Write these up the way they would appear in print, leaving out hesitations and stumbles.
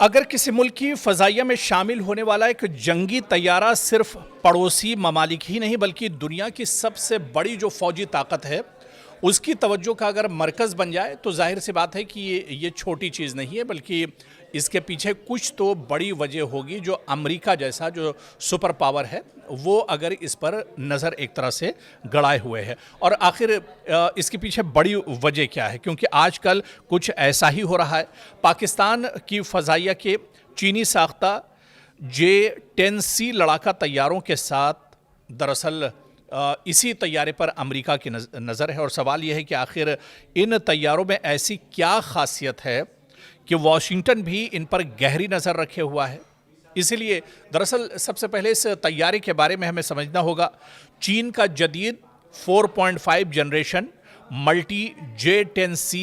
अगर किसी मुल्क की फ़ज़ाइया में शामिल होने वाला एक जंगी तैयारा सिर्फ पड़ोसी ममालिक ही नहीं बल्कि दुनिया की सबसे बड़ी जो फ़ौजी ताकत है उसकी तवज्जो का अगर मरकज़ बन जाए तो जाहिर सी बात है कि ये छोटी चीज़ नहीं है, बल्कि इसके पीछे कुछ तो बड़ी वजह होगी जो अमेरिका जैसा जो सुपर पावर है वो अगर इस पर नज़र एक तरह से गड़ाए हुए है। और आखिर इसके पीछे बड़ी वजह क्या है, क्योंकि आजकल कुछ ऐसा ही हो रहा है। पाकिस्तान की फ़ज़ाइया के चीनी साख्ता J-10C लड़ाका तैयारों के साथ दरअसल इसी तैयारे पर अमेरिका की नज़र है। और सवाल यह है कि आखिर इन तैयारों में ऐसी क्या खासियत है कि वॉशिंगटन भी इन पर गहरी नज़र रखे हुआ है। इसीलिए दरअसल सबसे पहले इस तैयारे के बारे में हमें समझना होगा। चीन का जदीद 4.5 generation multi J-10C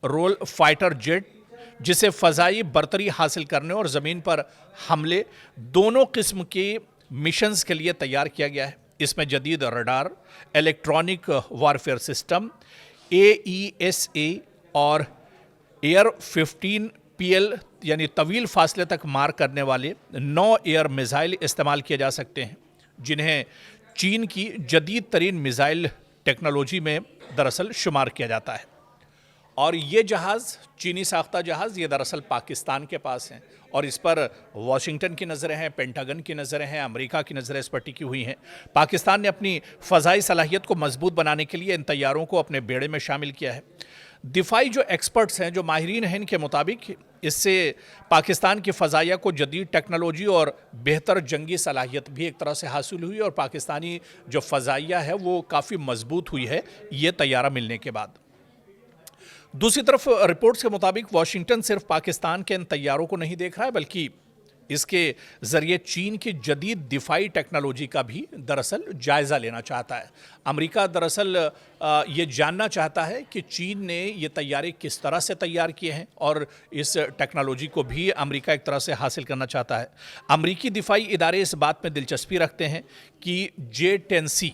role fighter jet, जिसे फ़ज़ाई बरतरी हासिल करने और ज़मीन पर हमले दोनों किस्म के मिशंस के लिए तैयार किया गया है। इसमें जदीद radar, electronic warfare system, AESA और एयर 15PL यानी तवील फासले तक मार करने वाले 9 एयर मिसाइल इस्तेमाल किए जा सकते हैं, जिन्हें चीन की जदीद तरीन मिसाइल टेक्नोलॉजी में दरअसल शुमार किया जाता है। और ये जहाज़, चीनी साख्ता जहाज़, ये दरअसल पाकिस्तान के पास हैं और इस पर वाशिंगटन की नज़रें हैं, पेंटागन की नज़रें हैं, अमेरिका की नज़रें इस पर टिकी हुई हैं। पाकिस्तान ने अपनी फ़ज़ाई सलाहियत को मजबूत बनाने के लिए इन तैयारों को अपने बेड़े में शामिल किया है। दिफाई जो एक्सपर्ट्स हैं, जो माहिरीन हैं, इनके मुताबिक इससे पाकिस्तान की फ़ज़ाइया को जदीद टेक्नोलॉजी और बेहतर जंगी सलाहियत भी एक तरह से हासिल हुई और पाकिस्तानी जो फ़ज़ाइया है वो काफ़ी मजबूत हुई है ये तैयारा मिलने के बाद। दूसरी तरफ रिपोर्ट्स के मुताबिक वाशिंगटन सिर्फ पाकिस्तान के इन तैयारों को नहीं देख रहा है, बल्कि इसके ज़रिए चीन की जदीद दिफाई टेक्नोलॉजी का भी दरअसल जायज़ा लेना चाहता है। अमेरिका दरअसल ये जानना चाहता है कि चीन ने ये तैयारे किस तरह से तैयार किए हैं और इस टेक्नोलॉजी को भी अमेरिका एक तरह से हासिल करना चाहता है। अमेरिकी दिफाई इदारे इस बात में दिलचस्पी रखते हैं कि J-10C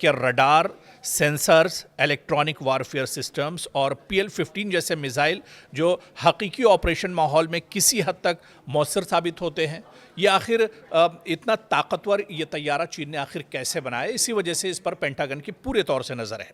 के radar, sensors, electronic warfare systems और PL-15 जैसे मिसाइल जो हकीकी ऑपरेशन माहौल में किसी हद तक मौसर साबित होते हैं, ये आखिर इतना ताकतवर ये तैयारा चीन ने आखिर कैसे बनाया, इसी वजह से इस पर पेंटागन की पूरे तौर से नज़र है।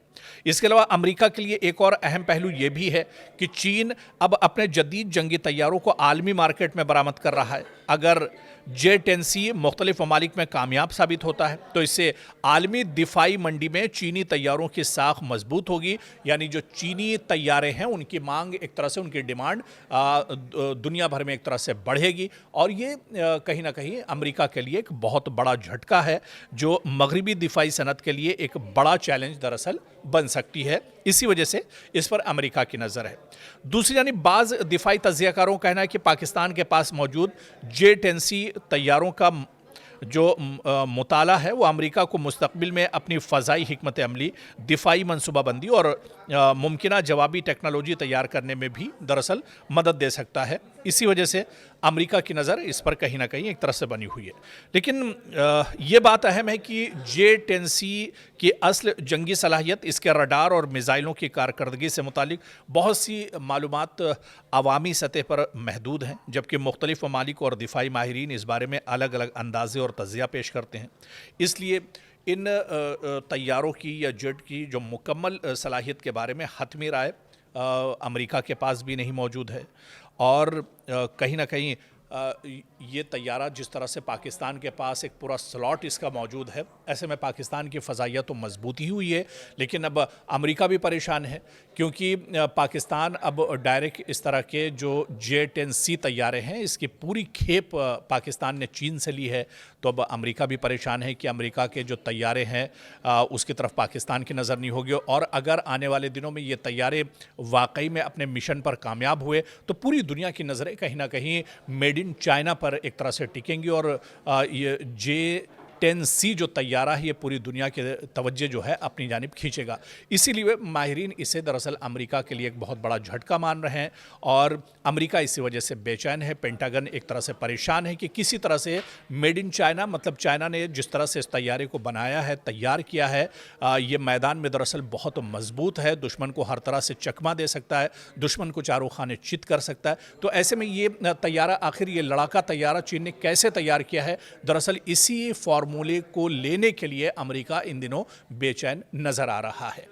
इसके अलावा अमेरिका के लिए एक और अहम पहलू ये भी है कि चीन अब अपने जदीद जंगी तैयारों को आलमी मार्केट में बरामद कर रहा है। अगर J-10C मुख्तलिफ ममालिक में कामयाब साबित होता है तो इससे आलमी दिफाई मंडी में चीनी तैयारों की साख मजबूत होगी, यानी जो चीनी तैयारे हैं उनकी मांग एक तरह से, उनकी डिमांड दुनिया भर में एक तरह से बढ़ेगी। और ये कहीं ना कहीं अमेरिका के लिए एक बहुत बड़ा झटका है जो मगरबी दिफाई सनत के लिए एक बड़ा चैलेंज दरअसल बन सकती है। इसी वजह से इस पर अमेरिका की नज़र है। दूसरी जानिब बाज़ दिफाई तज्ज़ियाकारों का कहना है कि पाकिस्तान के पास मौजूद J-10C तैयारों का जो मुताला है वो अमेरिका को मुस्तक़बिल में अपनी फ़ज़ाई हिकमत अमली, दिफाई मनसूबाबंदी और मुमकिना जवाबी टेक्नोलॉजी तैयार करने में भी दरअसल मदद दे सकता है। इसी वजह से अमेरिका की नज़र इस पर कहीं ना कहीं एक तरह से बनी हुई है। लेकिन ये बात अहम है कि J-10C की असल जंगी सलाहियत, इसके रडार और मिसाइलों की कारकर्दगी से मुतालिक बहुत सी मालूमात अवामी सतह पर महदूद हैं, जबकि मुख्तलिफ ममालिक और दिफाई माहिरीन इस बारे में अलग अलग अंदाजे और तज़्ज़िया पेश करते हैं। इसलिए इन तैयारों की या जेट की जो मुकम्मल सलाहियत के बारे में हतमी राय अमेरिका के पास भी नहीं मौजूद है। और कहीं ना कहीं ये तैयारा जिस तरह से पाकिस्तान के पास एक पूरा स्लॉट इसका मौजूद है, ऐसे में पाकिस्तान की फ़ज़ाइया तो मजबूत ही हुई है, लेकिन अब अमेरिका भी परेशान है क्योंकि पाकिस्तान अब डायरेक्ट इस तरह के जो J-10C तैयारे हैं इसकी पूरी खेप पाकिस्तान ने चीन से ली है। तो अब अमेरिका भी परेशान है कि अमेरिका के जो तैयारे हैं उसकी तरफ पाकिस्तान की नज़र नहीं होगी, और अगर आने वाले दिनों में ये तैयारे वाकई में अपने मिशन पर कामयाब हुए तो पूरी दुनिया की नज़रें कहीं ना कहीं मेड इन चाइना पर एक तरह से टिकेंगी और ये 10C जो तैयारा है ये पूरी दुनिया के तवज्जो जो है अपनी जानिब खींचेगा। इसीलिए माहिरीन इसे दरअसल अमेरिका के लिए एक बहुत बड़ा झटका मान रहे हैं और अमेरिका इसी वजह से बेचैन है। पेंटागन एक तरह से परेशान है कि किसी तरह से मेड इन चाइना, मतलब चाइना ने जिस तरह से इस तैयारे को बनाया है, तैयार किया है, ये मैदान में दरअसल बहुत मजबूत है, दुश्मन को हर तरह से चकमा दे सकता है, दुश्मन को चारों खाने चित कर सकता है। तो ऐसे में ये तैयारा, आखिर ये लड़ाका तैयारा चीन ने कैसे तैयार किया है, दरअसल इसी फॉर्मूले को लेने के लिए अमेरिका इन दिनों बेचैन नजर आ रहा है।